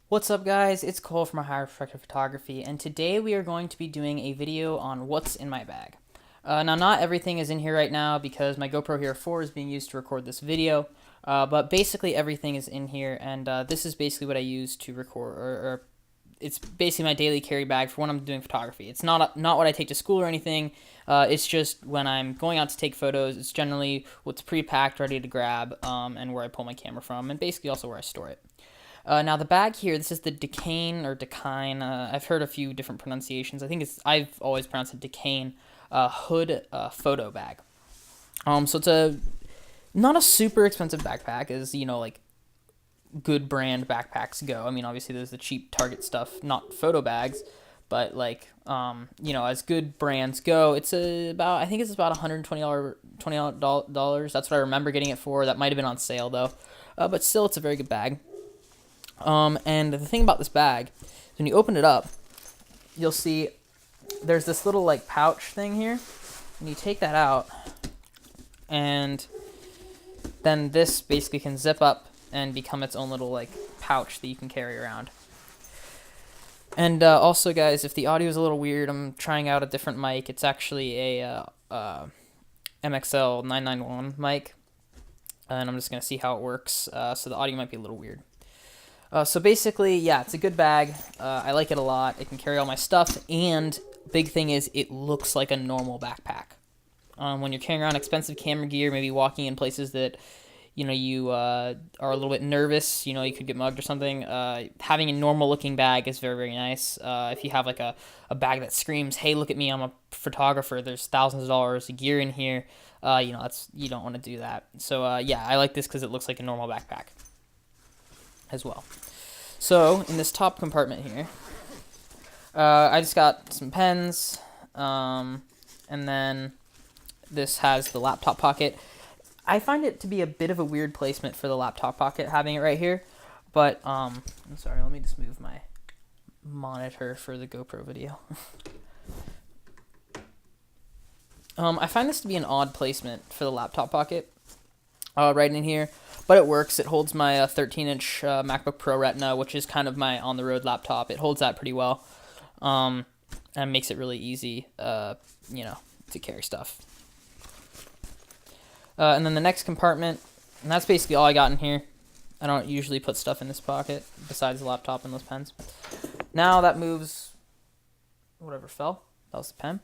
What's up guys, it's Cole from Higher Perspective Photography, and today we are going to be doing a video on what's in my bag. Now not everything is in here right now because my GoPro Hero 4 is being used to record this video, but basically everything is in here, and this is basically what I use to record, or it's basically my daily carry bag for when I'm doing photography. It's not what I take to school or anything, it's just when I'm going out to take photos, it's generally what's pre-packed, ready to grab, and where I pull my camera from, and basically also where I store it. Now the bag here, this is the Decane or Decine. I've heard a few different pronunciations. I've always pronounced it Decane hood photo bag. So it's not a super expensive backpack, as like good brand backpacks go. I mean, obviously there's the cheap Target stuff, not photo bags, but as good brands go, I think it's about $120. That's what I remember getting it for. That might have been on sale though, but still, it's a very good bag. And the thing about this bag, when you open it up, you'll see there's this little pouch thing here, and you take that out, and then this basically can zip up and become its own little pouch that you can carry around. And also, guys, if the audio is a little weird, I'm trying out a different mic. It's actually a MXL 991 mic, and I'm just gonna see how it works. So the audio might be a little weird. So basically, yeah, it's a good bag. I like it a lot. It can carry all my stuff, and big thing is it looks like a normal backpack. When you're carrying around expensive camera gear, maybe walking in places that you are a little bit nervous, you could get mugged or something, having a normal looking bag is very, very nice. If you have a bag that screams, hey, look at me, I'm a photographer, there's thousands of dollars of gear in here, you don't want to do that. So yeah, I like this because it looks like a normal backpack as well. So in this top compartment here, I just got some pens, and then this has the laptop pocket. I find it to be a bit of a weird placement for the laptop pocket, having it right here, but I'm sorry, let me just move my monitor for the GoPro video. I find this to be an odd placement for the laptop pocket, right in here, but it works. It holds my 13-inch MacBook Pro Retina, which is kind of my on-the-road laptop. It holds that pretty well, and makes it really easy, to carry stuff. And then the next compartment, and that's basically all I got in here. I don't usually put stuff in this pocket besides the laptop and those pens. Now that moves, whatever fell, that was the pen.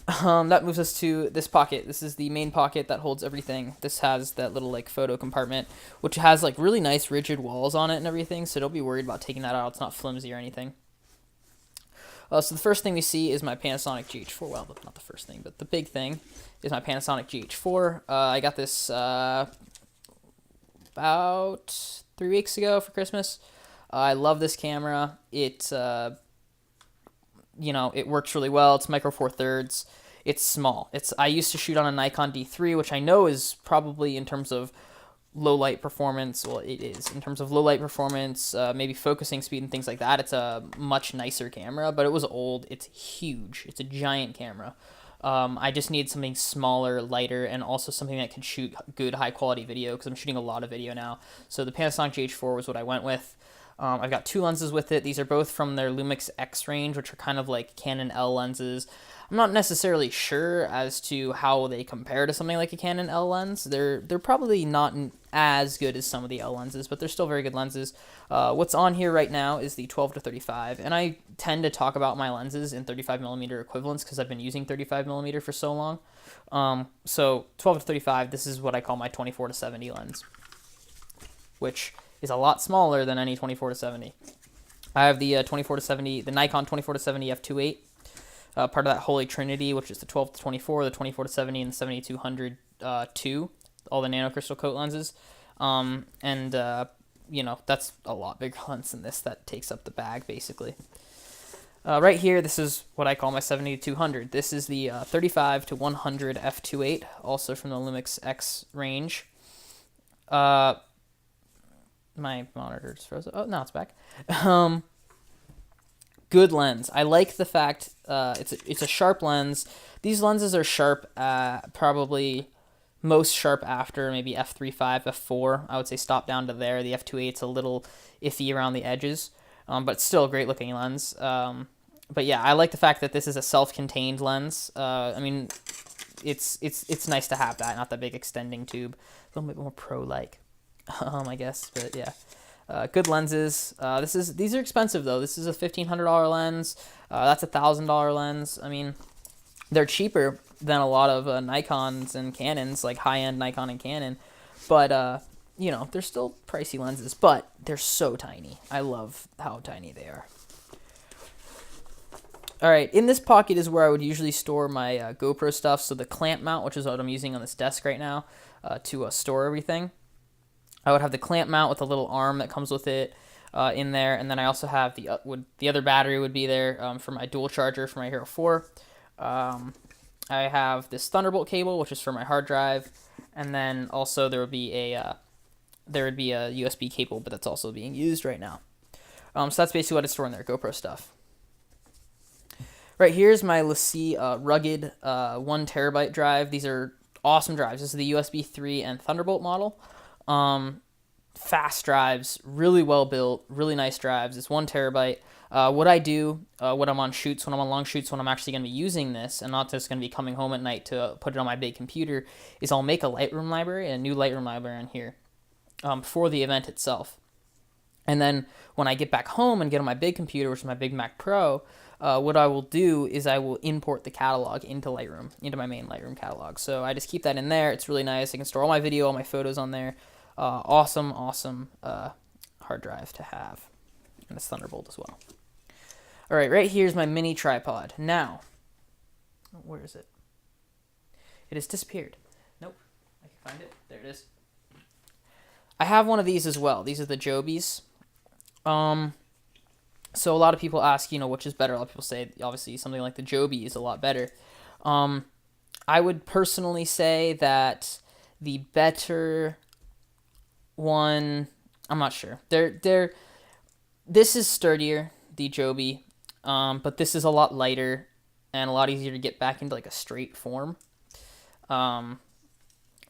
That moves us to this pocket. This is the main pocket that holds everything. This has that little photo compartment, which has really nice rigid walls on it and everything, so don't be worried about taking that out. It's not flimsy or anything. So the first thing we see is my Panasonic GH4. Well, not the first thing, but the big thing is my Panasonic GH4. I got this about 3 weeks ago for Christmas. I love this camera. It works really well. It's micro four thirds. It's small. I used to shoot on a Nikon D3, which I know is probably, in terms of low light performance, well, it is in terms of low light performance, maybe focusing speed and things like that. It's a much nicer camera, but it was old. It's huge. It's a giant camera. I just need something smaller, lighter, and also something that can shoot good high quality video, because I'm shooting a lot of video now. So the Panasonic GH4 was what I went with. I've got two lenses with it. These are both from their Lumix X range, which are kind of like Canon L lenses. I'm not necessarily sure as to how they compare to something like a Canon L lens. They're probably not as good as some of the L lenses, but they're still very good lenses. What's on here right now is the 12 to 35, and I tend to talk about my lenses in 35mm equivalents because I've been using 35mm for so long. So 12 to 35, this is what I call my 24 to 70 lens, which is a lot smaller than any 24 to 70. I have the 24 to 70, the Nikon 24 to 70 f2.8. Part of that holy trinity, which is the 12 to 24, the 24 to 70, and the 7200 2, all the nanocrystal coat lenses. That's a lot bigger lens than this. That takes up the bag, basically. Right here, this is what I call my 70-200. This is the 35 to 100 f2.8, also from the Lumix X range. My monitor just froze. Oh, now it's back. Good lens. I like the fact it's a sharp lens. These lenses are sharp, probably most sharp after maybe f3.5, f4. I would say stop down to there. The f2.8's a little iffy around the edges. but still a great looking lens. But yeah, I like the fact that this is a self-contained lens. I mean, it's nice to have that, not that big extending tube. A little bit more pro-like, I guess. But yeah, good lenses. These are expensive though. This is a $1,500 lens. That's a $1,000 lens. I mean, they're cheaper than a lot of Nikons and Canons, like high-end Nikon and Canon. But you know, they're still pricey lenses, but they're so tiny. I love how tiny they are. All right, in this pocket is where I would usually store my GoPro stuff. So the clamp mount, which is what I'm using on this desk right now to store everything. I would have the clamp mount with a little arm that comes with it in there, and then I also have the other battery would be there for my dual charger for my Hero 4. I have this Thunderbolt cable, which is for my hard drive, and then also there would be a USB cable, but that's also being used right now. So that's basically what I store in there, GoPro stuff. Right, here's my LaCie rugged 1 terabyte drive. These are awesome drives. This is the USB 3 and Thunderbolt model. Fast drives, really well built, really nice drives. It's 1 terabyte. What I do when I'm on shoots, when I'm on long shoots, when I'm actually going to be using this and not just going to be coming home at night to put it on my big computer, is I'll make a Lightroom library, a new Lightroom library in here for the event itself. And then when I get back home and get on my big computer, which is my big Mac Pro, what I will do is I will import the catalog into Lightroom, into my main Lightroom catalog. So I just keep that in there. It's really nice. I can store all my video, all my photos on there. Awesome hard drive to have. And it's Thunderbolt as well. All right here's my mini tripod. Now, where is it? It has disappeared. Nope, I can find it. There it is. I have one of these as well. These are the Jobies. So a lot of people ask, you know, which is better. A lot of people say, obviously, something like the Joby is a lot better. I would personally say that the better one, I'm not sure. This is sturdier, the Joby, but this is a lot lighter and a lot easier to get back into like a straight form.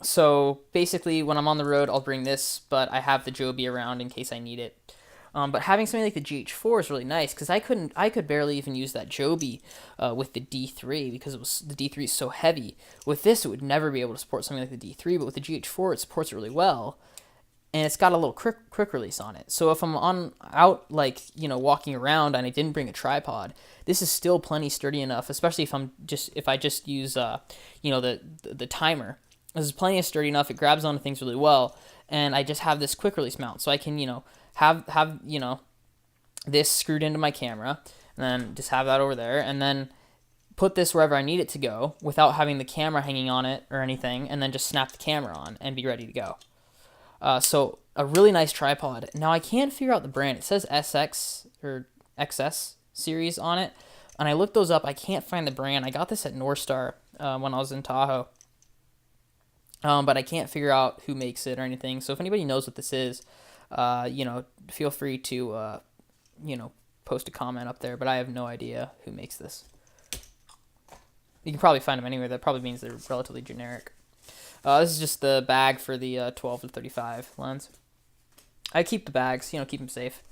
So basically, when I'm on the road, I'll bring this, but I have the Joby around in case I need it. But having something like the GH4 is really nice because I could barely even use that Joby with the D3 because the D3 is so heavy. With this, it would never be able to support something like the D3, but with the GH4, it supports it really well, and it's got a little quick release on it. So if I'm out like, you know, walking around and I didn't bring a tripod, this is still plenty sturdy enough, especially if I just use you know, the timer. This is plenty of sturdy enough. It grabs onto things really well, and I just have this quick release mount, so I can, you know, have you know, this screwed into my camera, and then just have that over there, and then put this wherever I need it to go without having the camera hanging on it or anything, and then just snap the camera on and be ready to go. So a really nice tripod. Now I can't figure out the brand. It says SX or XS series on it, and I looked those up. I can't find the brand. I got this at North Star when I was in Tahoe. But I can't figure out who makes it or anything. So if anybody knows what this is, you know, feel free to, you know, post a comment up there. But I have no idea who makes this. You can probably find them anywhere. That probably means they're relatively generic. This is just the bag for the 12 to 35 lens. I keep the bags, you know, keep them safe.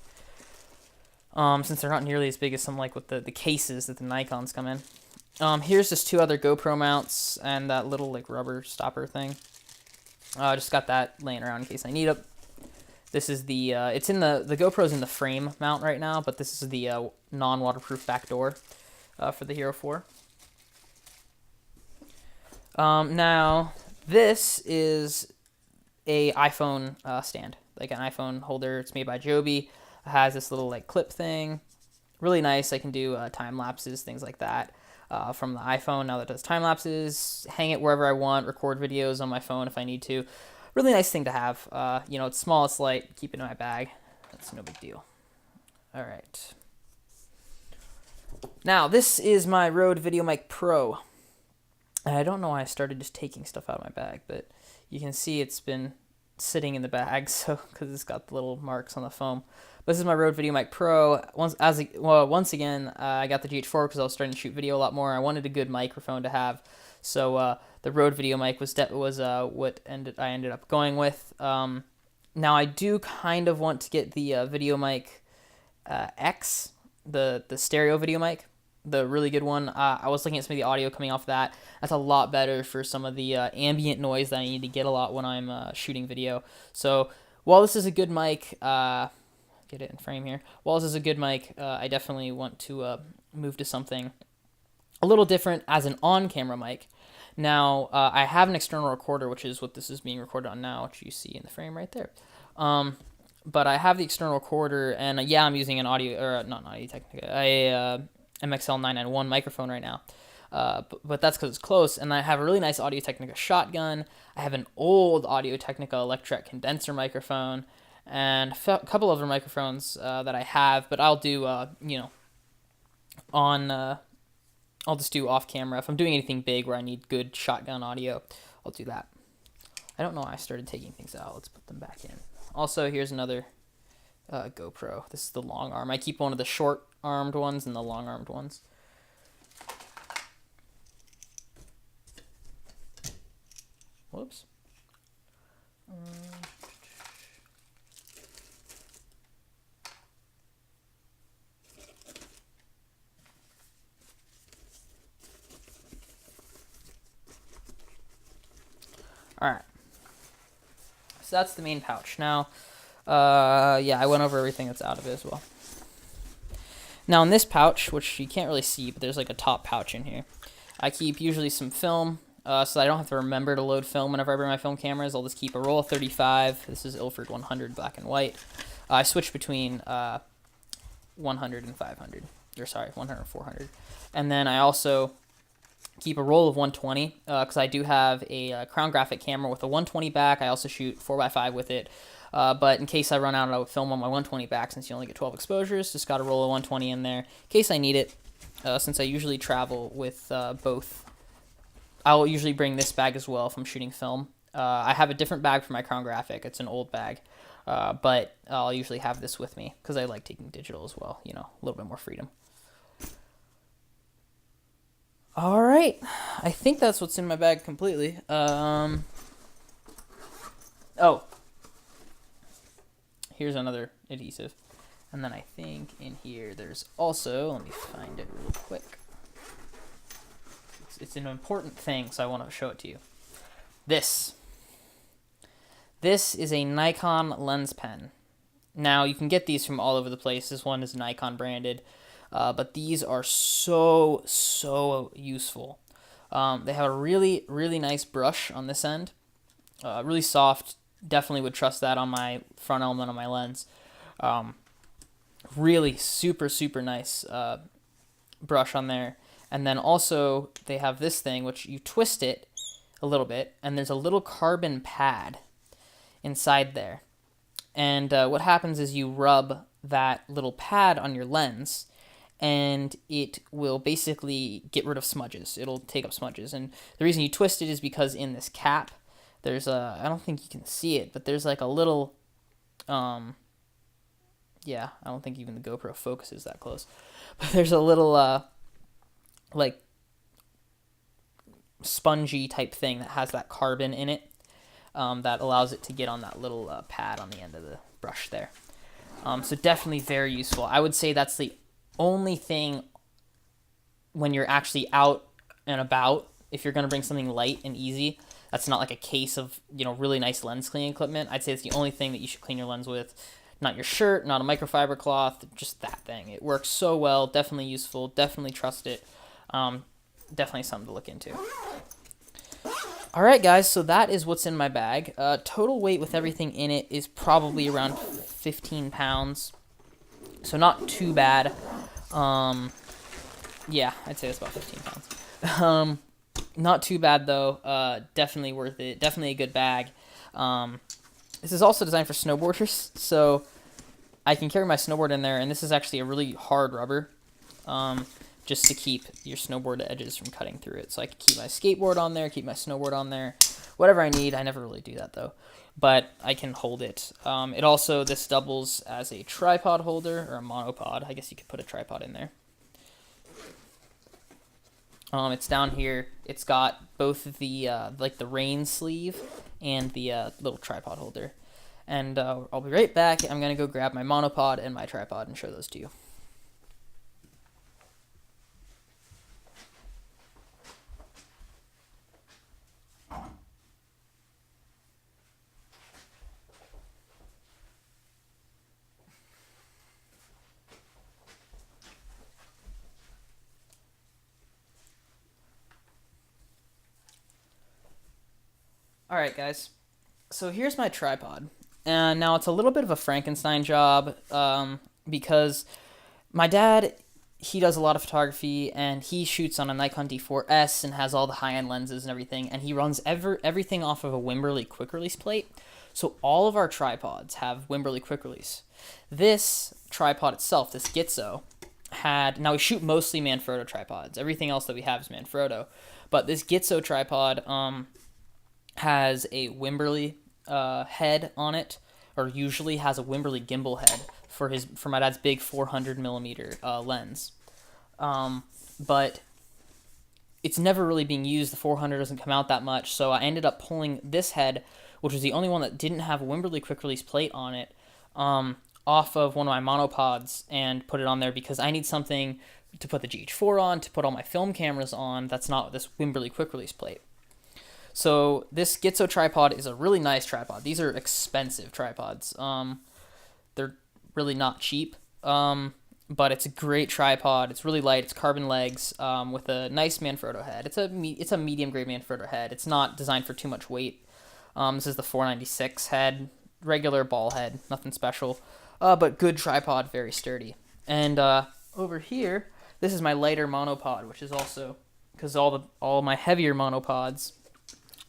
Since they're not nearly as big as some like with the cases that the Nikons come in. Here's just 2 other GoPro mounts and that little like rubber stopper thing. I just got that laying around in case I need it. This is the, it's in the GoPro's in the frame mount right now, but this is the non-waterproof back door for the Hero 4. Now, this is a iPhone stand, like an iPhone holder. It's made by Joby. It has this little like clip thing. Really nice. I can do time lapses, things like that. From the iPhone now that does time lapses, hang it wherever I want, record videos on my phone if I need to. Really nice thing to have. You know, it's small, it's light, keep it in my bag. That's no big deal. All right. Now, this is my Rode VideoMic Pro. And I don't know why I started just taking stuff out of my bag, but you can see it's been sitting in the bag, so because it's got the little marks on the foam. But this is my Rode VideoMic Pro. Once again, I got the GH4 because I was starting to shoot video a lot more. I wanted a good microphone to have, so the Rode VideoMic was what I ended up going with. Now I do kind of want to get the VideoMic X, the stereo video mic, the really good one. I was looking at some of the audio coming off that. That's a lot better for some of the ambient noise that I need to get a lot when I'm shooting video. So while this is a good mic, get it in frame here. While this is a good mic, I definitely want to move to something a little different as an on-camera mic. Now, I have an external recorder, which is what this is being recorded on now, which you see in the frame right there. But I have the external recorder, and yeah, I'm using an audio, or not an Audio Technica, a MXL 991 microphone right now. But that's because it's close, and I have a really nice Audio Technica shotgun. I have an old Audio Technica Electret condenser microphone, and a couple other microphones that I have, but I'll do, I'll just do off camera. If I'm doing anything big where I need good shotgun audio, I'll do that. I don't know why I started taking things out. Let's put them back in. Also, here's another GoPro. This is the long arm. I keep one of the short armed ones and the long armed ones. Whoops. Alright. So that's the main pouch. Now, yeah, I went over everything that's out of it as well. Now in this pouch, which you can't really see, but there's like a top pouch in here, I keep usually some film, so I don't have to remember to load film whenever I bring my film cameras. I'll just keep a roll of 35. This is Ilford 100 black and white. I switch between 100 and 500. Or sorry, 100 and 400. And then I also keep a roll of 120 because I do have a Crown Graphic camera with a 120 back. I also shoot 4x5 with it. But in case I run out of film on my 120 back, since you only get 12 exposures, just got a roll of 120 in there in case I need it. Since I usually travel with both, I'll usually bring this bag as well if I'm shooting film. I have a different bag for my Crown Graphic. It's an old bag, but I'll usually have this with me because I like taking digital as well. You know, a little bit more freedom. All right, I think that's what's in my bag completely. Oh, here's another adhesive. And then I think in here there's also, let me find it real quick. It's an important thing, so I want to show it to you. This is a Nikon lens pen. Now, you can get these from all over the place. This one is Nikon branded. But these are so useful. They have a really, really nice brush on this end. Really soft. Definitely would trust that on my front element on my lens. Really super nice brush on there. And then also they have this thing, which you twist it a little bit, and there's a little carbon pad inside there. And what happens is you rub that little pad on your lens, and it will basically get rid of smudges. It'll take up smudges. And the reason you twist it is because in this cap, there's a, I don't think you can see it, but there's like a little, yeah, I don't think even the GoPro focuses that close. But there's a little, like, spongy type thing that has that carbon in it, that allows it to get on that little pad on the end of the brush there. So definitely very useful. I would say that's the only thing when you're actually out and about, if you're going to bring something light and easy, that's not like a case of, you know, really nice lens cleaning equipment. I'd say it's the only thing that you should clean your lens with. Not your shirt, not a microfiber cloth, just that thing. It works so well, definitely useful, definitely trust it. Definitely something to look into. All right, guys, so that is what's in my bag. Total weight with everything in it is probably around 15 pounds. So not too bad. Yeah, I'd say it's about 15 pounds. Not too bad, though. Definitely worth it. Definitely a good bag. This is also designed for snowboarders, so I can carry my snowboard in there, and this is actually a really hard rubber, just to keep your snowboard edges from cutting through it. So I can keep my skateboard on there, keep my snowboard on there, whatever I need. I never really do that, though, but I can hold it. It also, this doubles as a tripod holder, or a monopod. I guess you could put a tripod in there. It's down here. It's got both the like the rain sleeve and the little tripod holder. And I'll be right back. I'm going to go grab my monopod and my tripod and show those to you. Alright guys, so here's my tripod. And now it's a little bit of a Frankenstein job because my dad, he does a lot of photography and he shoots on a Nikon D4S and has all the high-end lenses and everything, and he runs everything off of a Wimberley quick release plate. So all of our tripods have Wimberley quick release. This tripod itself, this Gitzo, now we shoot mostly Manfrotto tripods. Everything else that we have is Manfrotto. But this Gitzo tripod has a Wimberley head on it, or usually has a Wimberley gimbal head for my dad's big 400 millimeter lens. But it's never really being used. The 400 doesn't come out that much, so I ended up pulling this head, which was the only one that didn't have a Wimberley quick release plate on it, off of one of my monopods and put it on there because I need something to put the GH4 on, to put all my film cameras on that's not this Wimberley quick release plate. So this Gitzo tripod is a really nice tripod. These are expensive tripods. They're really not cheap, but it's a great tripod. It's really light. It's carbon legs with a nice Manfrotto head. It's a medium grade Manfrotto head. It's not designed for too much weight. This is the 496 head, regular ball head, nothing special, but good tripod, very sturdy. And over here, this is my lighter monopod, which is also because all my heavier monopods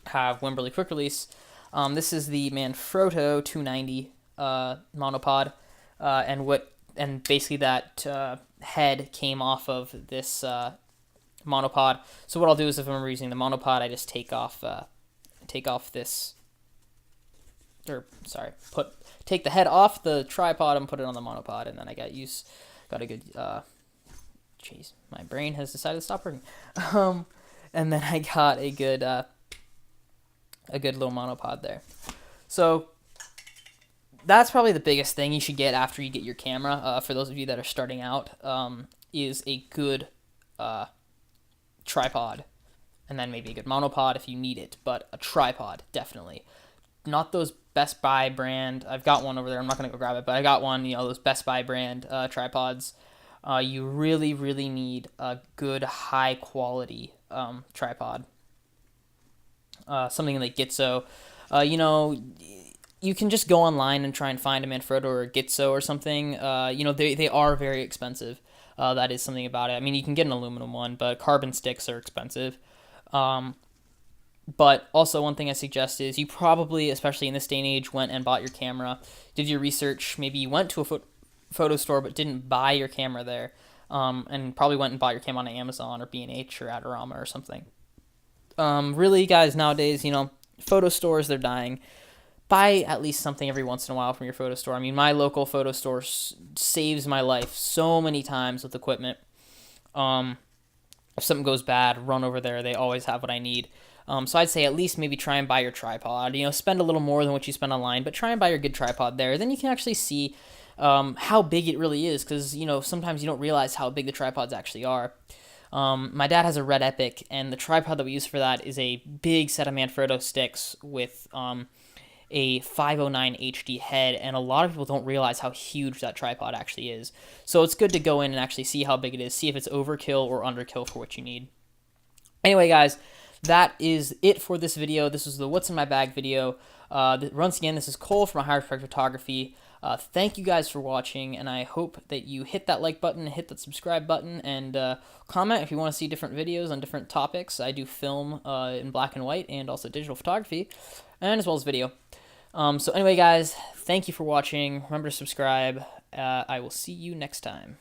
have Wimberley quick release. This is the Manfrotto 290 monopod, and basically that head came off of this monopod. So what I'll do is, if I'm using the monopod, I just take off this, take the head off the tripod and put it on the monopod, and then I got a good. Jeez, my brain has decided to stop working. And then I got a good little monopod there. So that's probably the biggest thing you should get after you get your camera, for those of you that are starting out, is a good tripod, and then maybe a good monopod if you need it, but a tripod, definitely. Not those Best Buy brand. I've got one over there. I'm not going to go grab it, but I got one, those Best Buy brand tripods. You really, really need a good, high-quality tripod. Something like Gitzo. You can just go online and try and find a Manfrotto or a Gitzo or something. They are very expensive. That is something about it. I mean, you can get an aluminum one, but carbon sticks are expensive. But also, one thing I suggest is you probably, especially in this day and age, went and bought your camera, did your research. Maybe you went to a photo store but didn't buy your camera there, and probably went and bought your camera on Amazon or B&H or Adorama or something. Really, guys, nowadays, photo stores, they're dying. Buy at least something every once in a while from your photo store. I mean, my local photo store saves my life so many times with equipment. If something goes bad, run over there. They always have what I need. So I'd say at least maybe try and buy your tripod. Spend a little more than what you spend online, but try and buy your good tripod there. Then you can actually see how big it really is, because, sometimes you don't realize how big the tripods actually are. My dad has a Red Epic, and the tripod that we use for that is a big set of Manfrotto sticks with a 509 HD head, and a lot of people don't realize how huge that tripod actually is. So it's good to go in and actually see how big it is, see if it's overkill or underkill for what you need. Anyway, guys, that is it for this video. This is the What's in My Bag video. Once again, this is Cole from Higher Perspective Photography. Thank you guys for watching, and I hope that you hit that like button, hit that subscribe button, and comment if you want to see different videos on different topics. I do film in black and white and also digital photography, and as well as video. So anyway, guys, thank you for watching. Remember to subscribe. I will see you next time.